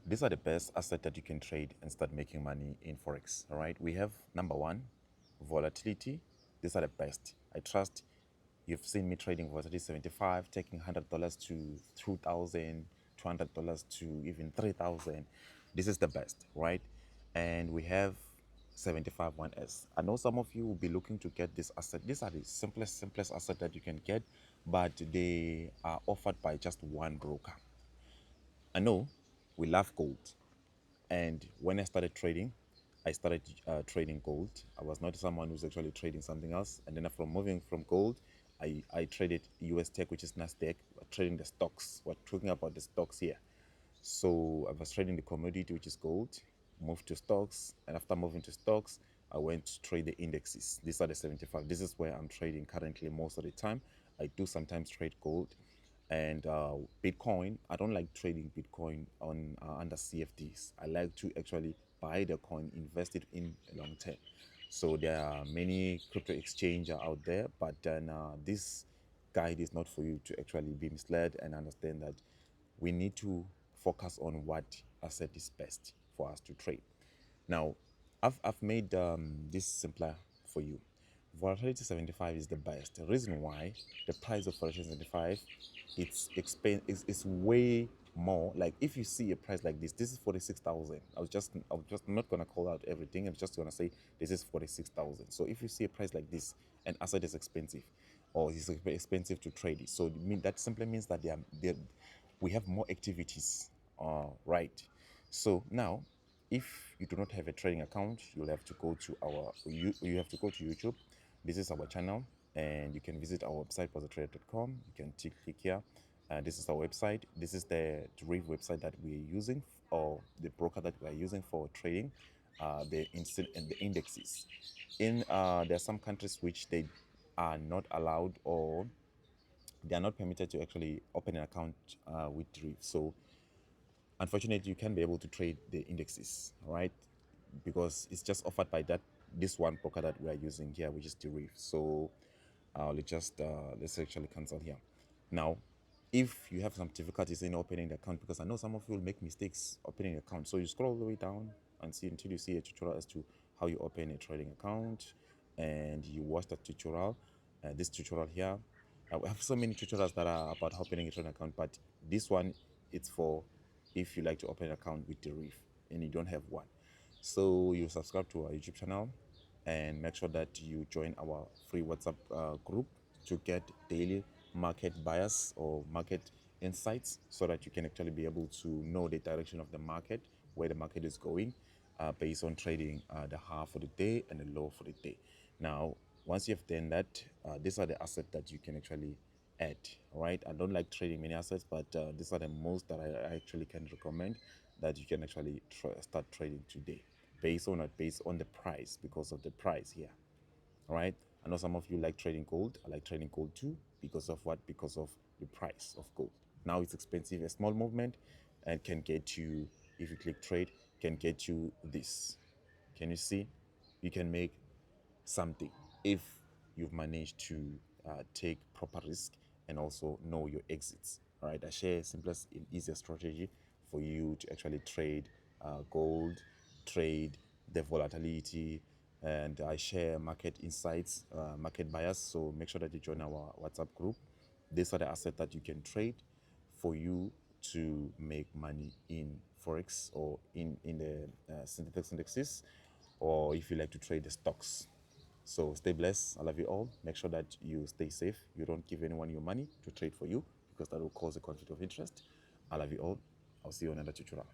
These are the best assets that you can trade and start making money in Forex. All right. We have number one, volatility. These are the best. I trust you've seen me trading volatility 75, taking $100 to $2,000, $200 to even 3,000. This is the best, right? And we have 75 1S. I know some of you will be looking to get this asset. These are the simplest asset that you can get, but they are offered by just one broker. I know we love gold, and when I started trading, I started trading gold. I was not someone who's actually trading something else. And then from moving from gold, I traded US tech, which is Nasdaq, trading the stocks. We're talking about the stocks here. So I was trading the commodity, which is gold, moved to stocks. And after moving to stocks, I went to trade the indexes. These are the 75. This is where I'm trading currently most of the time. I do sometimes trade gold and Bitcoin. I don't like trading Bitcoin on under CFDs. I like to actually buy the coin, invest it in a long term. So there are many crypto exchanges out there, but then this guide is not for you to actually be misled and understand that we need to focus on what asset is best for us to trade. Now, I've made this simpler for you. Volatility 75 is the best. The reason why the price of volatility 75 is way more. Like if you see a price like this is 46,000. I was just not gonna call out everything. I'm just gonna say this is 46,000. So if you see a price like this, an asset is expensive, or it's expensive to trade it. So that simply means that we have more activities, right? So now, if you do not have a trading account, you'll have to go to you have to go to YouTube. This is our channel, and you can visit our website, bozzatrader.com. You can click here. This is our website. This is the Trade website that we're using, or the broker that we're using for trading the instant and the indexes. There are some countries which they are not allowed, or they are not permitted to actually open an account with Reef. So unfortunately, you can't be able to trade the indexes, right? Because it's just offered by this one broker that we are using here, which is the Reef. So let's actually cancel here. Now, if you have some difficulties in opening the account, because I know some of you will make mistakes opening the account, so you scroll all the way down and see until you see a tutorial as to how you open a trading account, and you watch that tutorial. This tutorial here, we have so many tutorials that are about opening a trading account, but this one, it's for if you like to open an account with the Reef and you don't have one. So you subscribe to our YouTube channel and make sure that you join our free WhatsApp group to get daily market bias or market insights, so that you can actually be able to know the direction of the market, where the market is going, based on trading the high for the day and the low for the day. Now, once you've done that, these are the assets that you can actually add. Right, I don't like trading many assets, but these are the most that I actually can recommend that you can actually start trading today, based on the price, because of the price here. All right, I know some of you like trading gold. I like trading gold too, because of what? Because of the price of gold. Now it's expensive. A small movement and can get you, if you click trade, can get you this. Can you see? You can make something if you've managed to take proper risk and also know your exits. All right, I share simplest and easiest strategy for you to actually trade gold, trade the volatility, and I share market insights, market bias. So make sure that you join our WhatsApp group. These are the assets that you can trade for you to make money in Forex, or in the synthetic indexes, or if you like to trade the stocks. So stay blessed. I love you all. Make sure that you stay safe. You don't give anyone your money to trade for you, because that will cause a conflict of interest. I love you all. I'll see you on another tutorial.